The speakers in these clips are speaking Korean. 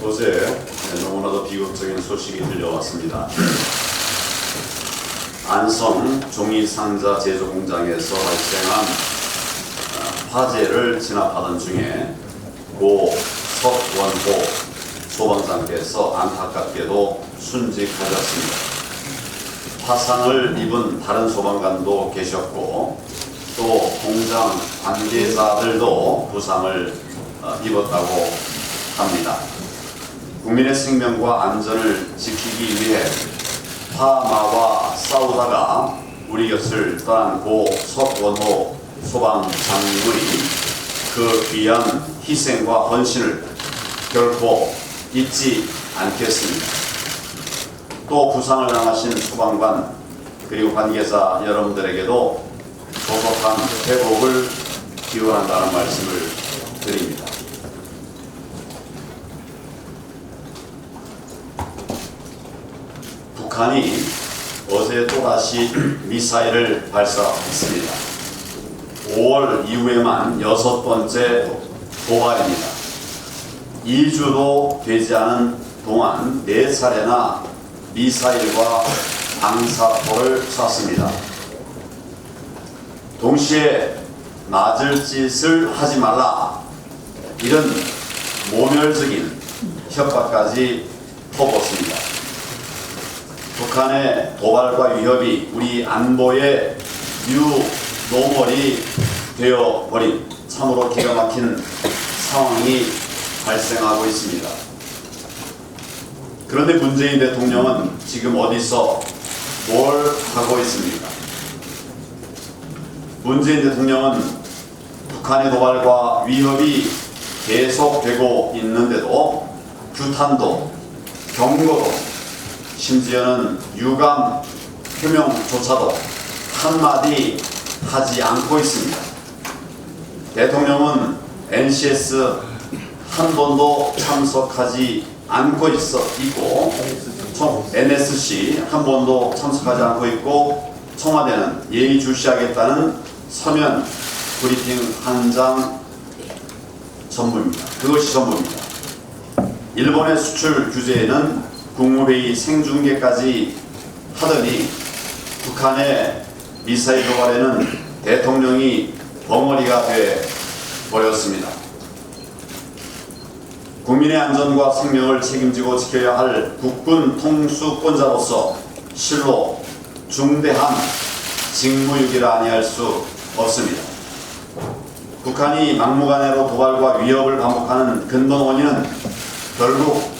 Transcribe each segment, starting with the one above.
어제 너무나도 비극적인 소식이 들려왔습니다. 안성 종이상자 제조 공장에서 발생한 화재를 진압하던 중에 고 석원호 소방장께서 안타깝게도 순직하셨습니다. 화상을 입은 다른 소방관도 계셨고 또 공장 관계자들도 부상을 입었다고 합니다. 국민의 생명과 안전을 지키기 위해 화마와 싸우다가 우리 곁을 떠난 고 석원호 소방장님의 그 귀한 희생과 헌신을 결코 잊지 않겠습니다. 또 부상을 당하신 소방관 그리고 관계자 여러분들에게도 조속한 회복을 기원한다는 말씀을 드립니다. 북한이 어제 또다시 미사일을 발사했습니다. 5월 이후에만 6번째 도발입니다. 2주도 되지 않은 동안 4차례나 미사일과 방사포를 쐈습니다. 동시에 맞을 짓을 하지 말라 이런 모멸적인 협박까지 퍼붓습니다. 북한의 도발과 위협이 우리 안보의 뉴노멀이 되어버린 참으로 기가 막힌 상황이 발생하고 있습니다. 그런데 문재인 대통령은 지금 어디서 뭘 하고 있습니까? 문재인 대통령은 북한의 도발과 위협이 계속되고 있는데도 규탄도 경고도 심지어는 유감 표명조차도 한마디 하지 않고 있습니다. 대통령은 NCS 한 번도 참석하지 않고 있고 NSC 한 번도 참석하지 않고 있고 청와대는 예의주시하겠다는 서면 브리핑 한 장 전부입니다. 그것이 전부입니다. 일본의 수출 규제에는 국무회의 생중계까지 하더니 북한의 미사일 도발에는 대통령이 벙어리가 돼 버렸습니다. 국민의 안전과 생명을 책임지고 지켜야 할 국군 통수권자로서 실로 중대한 직무유기라 아니할 수 없습니다. 북한이 막무가내로 도발과 위협을 반복하는 근본 원인은 결국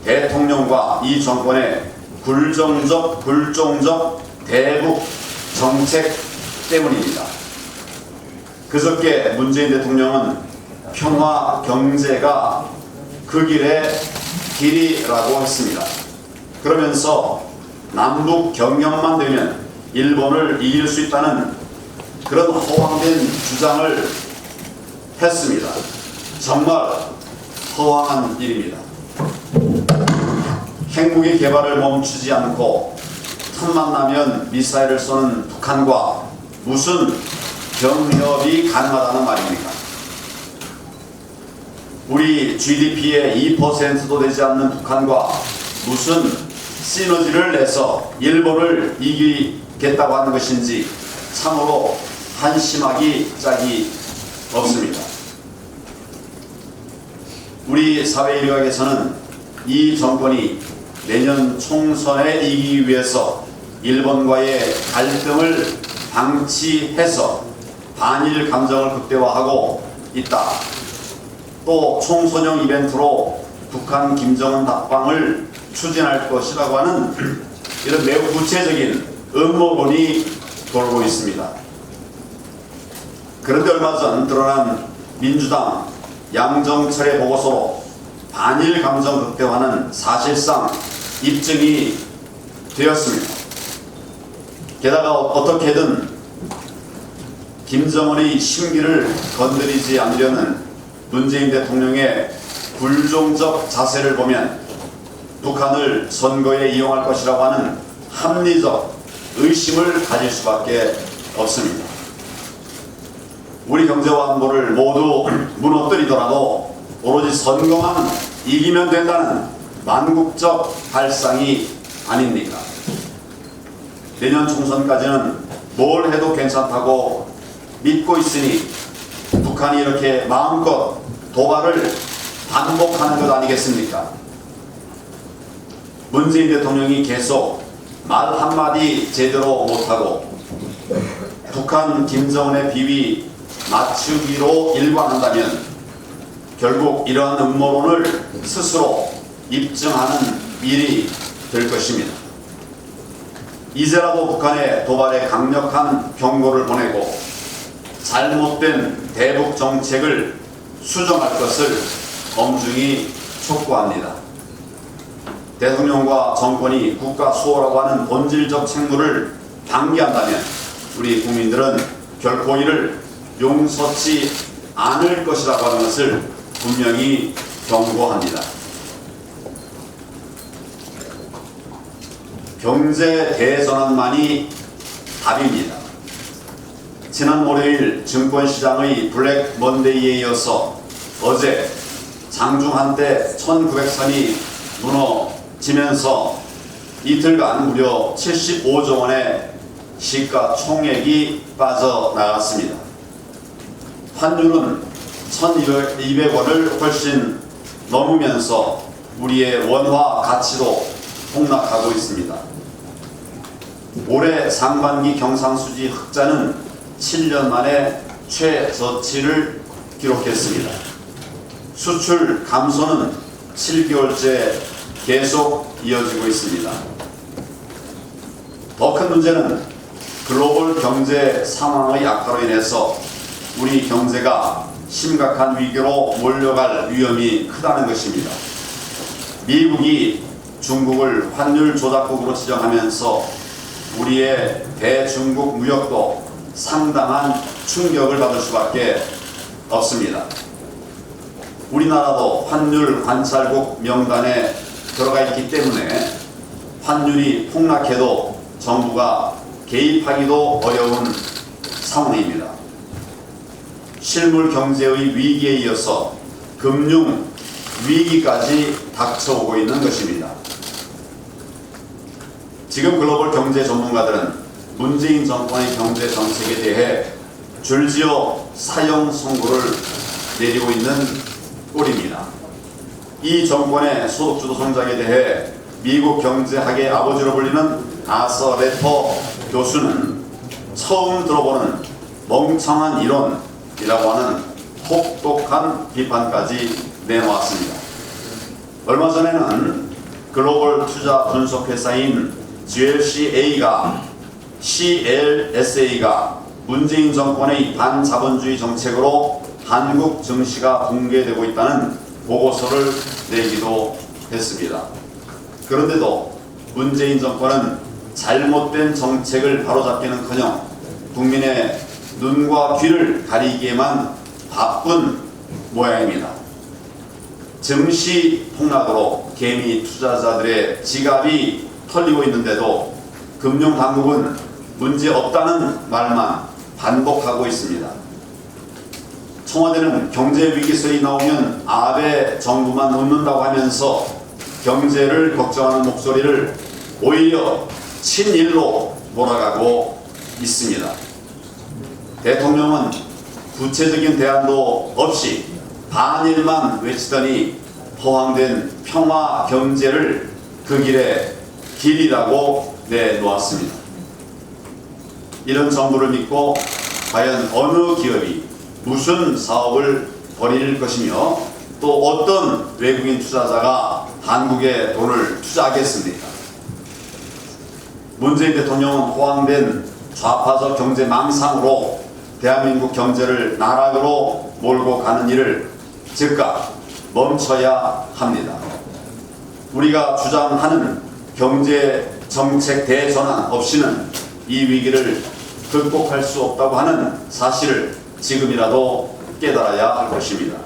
대통령과 이 정권의 불종적 대북 정책 때문입니다. 그저께 문재인 대통령은 평화 경제가 그 길의 길이라고 했습니다. 그러면서 남북 경협만 되면 일본을 이길 수 있다는 그런 허황된 주장을 했습니다. 정말 허황한 일입니다. 핵무기 개발을 멈추지 않고 틈만 나면 미사일을 쏘는 북한과 무슨 경협이 가능하다는 말입니까? 우리 GDP의 2%도 되지 않는 북한과 무슨 시너지를 내서 일본을 이기겠다고 하는 것인지 참으로 한심하기 짝이 없습니다. 우리 사회 일각에서는 이 정권이 내년 총선에 이기기 위해서 일본과의 갈등을 방치해서 반일 감정을 극대화하고 있다. 또 총선용 이벤트로 북한 김정은 답방을 추진할 것이라고 하는 이런 매우 구체적인 음모론이 돌고 있습니다. 그런데 얼마 전 드러난 민주당 양정철의 보고서로 반일 감정 극대화는 사실상 입증이 되었습니다. 게다가 어떻게든 김정은의 심기를 건드리지 않으려는 문재인 대통령의 불종적 자세를 보면 북한을 선거에 이용할 것이라고 하는 합리적 의심을 가질 수밖에 없습니다. 우리 경제와 안보를 모두 무너뜨리더라도 오로지 선거만 이기면 된다는 만국적 발상이 아닙니까? 내년 총선까지는 뭘 해도 괜찮다고 믿고 있으니 북한이 이렇게 마음껏 도발을 반복하는 것 아니겠습니까? 문재인 대통령이 계속 말 한마디 제대로 못하고 북한 김정은의 비위 맞추기로 일관한다면 결국 이러한 음모론을 스스로 입증하는 일이 될 것입니다. 이제라도 북한의 도발에 강력한 경고를 보내고 잘못된 대북 정책을 수정할 것을 엄중히 촉구합니다. 대통령과 정권이 국가 수호라고 하는 본질적 책무를 방기한다면 우리 국민들은 결코 이를 용서치 않을 것이라고 하는 것을 분명히 경고합니다. 경제 대전환만이 답입니다. 지난 월요일 증권시장의 블랙 먼데이에 이어서 어제 장중 한때 1900선이 무너지면서 이틀간 무려 75조 원의 시가총액이 빠져나갔습니다. 환율은 1200원을 훨씬 넘으면서 우리의 원화 가치도 폭락하고 있습니다. 올해 상반기 경상수지 흑자는 7년 만에 최저치를 기록했습니다. 수출 감소는 7개월째 계속 이어지고 있습니다. 더 큰 문제는 글로벌 경제 상황의 악화로 인해서 우리 경제가 심각한 위기로 몰려갈 위험이 크다는 것입니다. 미국이 중국을 환율 조작국으로 지정하면서 우리의 대중국 무역도 상당한 충격을 받을 수밖에 없습니다. 우리나라도 환율 관찰국 명단에 들어가 있기 때문에 환율이 폭락해도 정부가 개입하기도 어려운 상황입니다. 실물 경제의 위기에 이어서 금융 위기까지 닥쳐오고 있는 것입니다. 지금 글로벌 경제 전문가들은 문재인 정권의 경제 정책에 대해 줄지어 사형 선고를 내리고 있는 꼴입니다. 이 정권의 소득주도 성장에 대해 미국 경제학의 아버지로 불리는 아서 레터 교수는 처음 들어보는 멍청한 이론이라고 하는 혹독한 비판까지 내놓았습니다. 얼마 전에는 글로벌 투자 분석회사인 CLSA가 문재인 정권의 반자본주의 정책으로 한국 증시가 붕괴되고 있다는 보고서를 내기도 했습니다. 그런데도 문재인 정권은 잘못된 정책을 바로잡기는커녕 국민의 눈과 귀를 가리기에만 바쁜 모양입니다. 증시 폭락으로 개미 투자자들의 지갑이 털리고 있는데도 금융당국은 문제 없다는 말만 반복하고 있습니다. 청와대는 경제위기설이 나오면 아베 정부만 웃는다고 하면서 경제를 걱정하는 목소리를 오히려 친일로 몰아가고 있습니다. 대통령은 구체적인 대안도 없이 반일만 외치더니 허황된 평화 경제를 그 길에 길이라고 내놓았습니다. 이런 정부를 믿고 과연 어느 기업이 무슨 사업을 벌일 것이며 또 어떤 외국인 투자자가 한국에 돈을 투자하겠습니까? 문재인 대통령은 호황된 좌파적 경제 망상으로 대한민국 경제를 나락으로 몰고 가는 일을 즉각 멈춰야 합니다. 우리가 주장하는 경제 정책 대전환 없이는 이 위기를 극복할 수 없다고 하는 사실을 지금이라도 깨달아야 할 것입니다.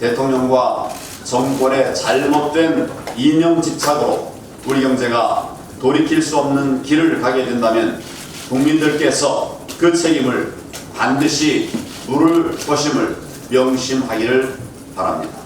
대통령과 정권의 잘못된 이념 집착으로 우리 경제가 돌이킬 수 없는 길을 가게 된다면 국민들께서 그 책임을 반드시 물을 것임을 명심하기를 바랍니다.